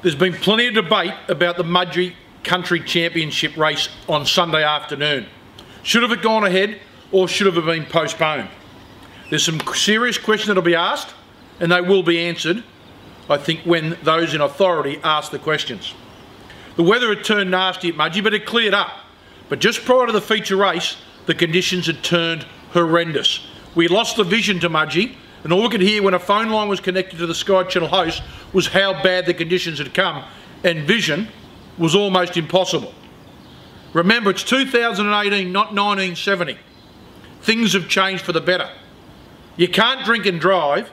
There's been plenty of debate about the Mudgee Country Championship race on Sunday afternoon. Should have it gone ahead or should have it been postponed? There's some serious questions that'll be asked, and they will be answered, I think, when those in authority ask the questions. The weather had turned nasty at Mudgee, but it cleared up. But just prior to the feature race, the conditions had turned horrendous. We lost the vision to Mudgee, and all we could hear when a phone line was connected to the Sky Channel host was how bad the conditions had come, and vision was almost impossible. Remember, it's 2018, not 1970. Things have changed for the better. You can't drink and drive.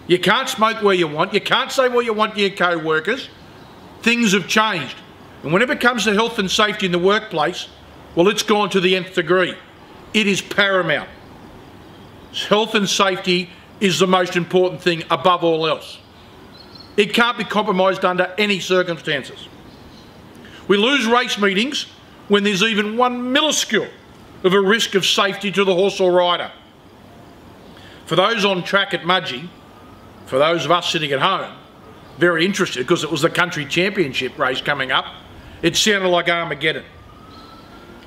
You can't smoke where you want. You can't say what you want to your co-workers. Things have changed. And when it comes to health and safety in the workplace, well, it's gone to the nth degree. It is paramount. Health and safety is the most important thing above all else. It can't be compromised under any circumstances. We lose race meetings when there's even one minuscule of a risk of safety to the horse or rider. For those on track at Mudgee, for those of us sitting at home, very interested because it was the country championship race coming up, it sounded like Armageddon.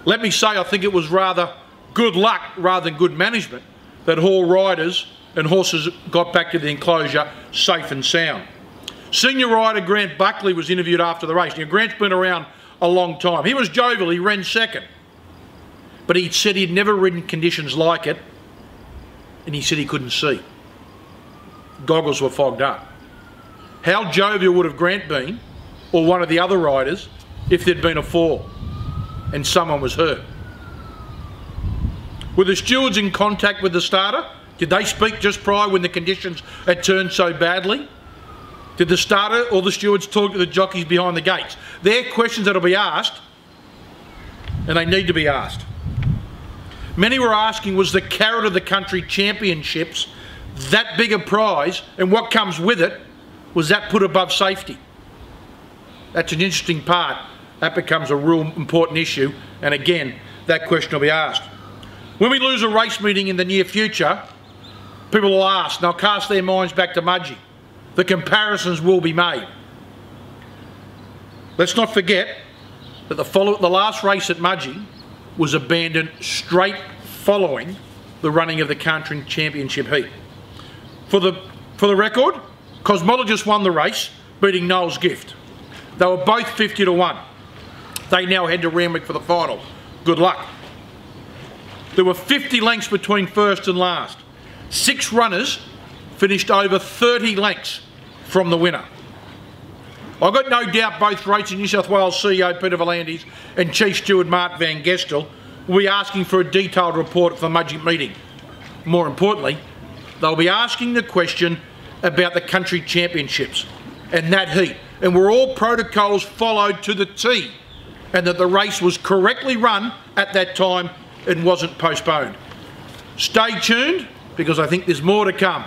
Let me say, I think it was rather good luck rather than good management that all riders and horses got back to the enclosure safe and sound. Senior rider Grant Buckley was interviewed after the race. Now, Grant's been around a long time. He was jovial, he ran second. But he said he'd never ridden conditions like it, and he said he couldn't see. Goggles were fogged up. How jovial would have Grant been, or one of the other riders, if there'd been a fall and someone was hurt? Were the stewards in contact with the starter? Did they speak just prior when the conditions had turned so badly? Did the starter or the stewards talk to the jockeys behind the gates? They're questions that'll be asked, and they need to be asked. Many were asking, was the carrot of the country championships that big a prize, and what comes with it, was that put above safety? That's an interesting part. That becomes a real important issue, and again, that question will be asked. When we lose a race meeting in the near future, people will ask, and they'll cast their minds back to Mudgee. The comparisons will be made. Let's not forget that the last race at Mudgee was abandoned straight following the running of the country championship heat. For the record, Cosmologist won the race, beating Noel's Gift. They were both 50 to 1. They now head to Randwick for the final. Good luck. There were 50 lengths between first and last. 6 runners finished over 30 lengths from the winner. I've got no doubt both Racing New South Wales CEO Peter V'landys and Chief Steward Mark Van Gestel will be asking for a detailed report of the Mudgee meeting. More importantly, they'll be asking the question about the country championships and that heat, and were all protocols followed to the T, and that the race was correctly run at that time and wasn't postponed. Stay tuned, because I think there's more to come.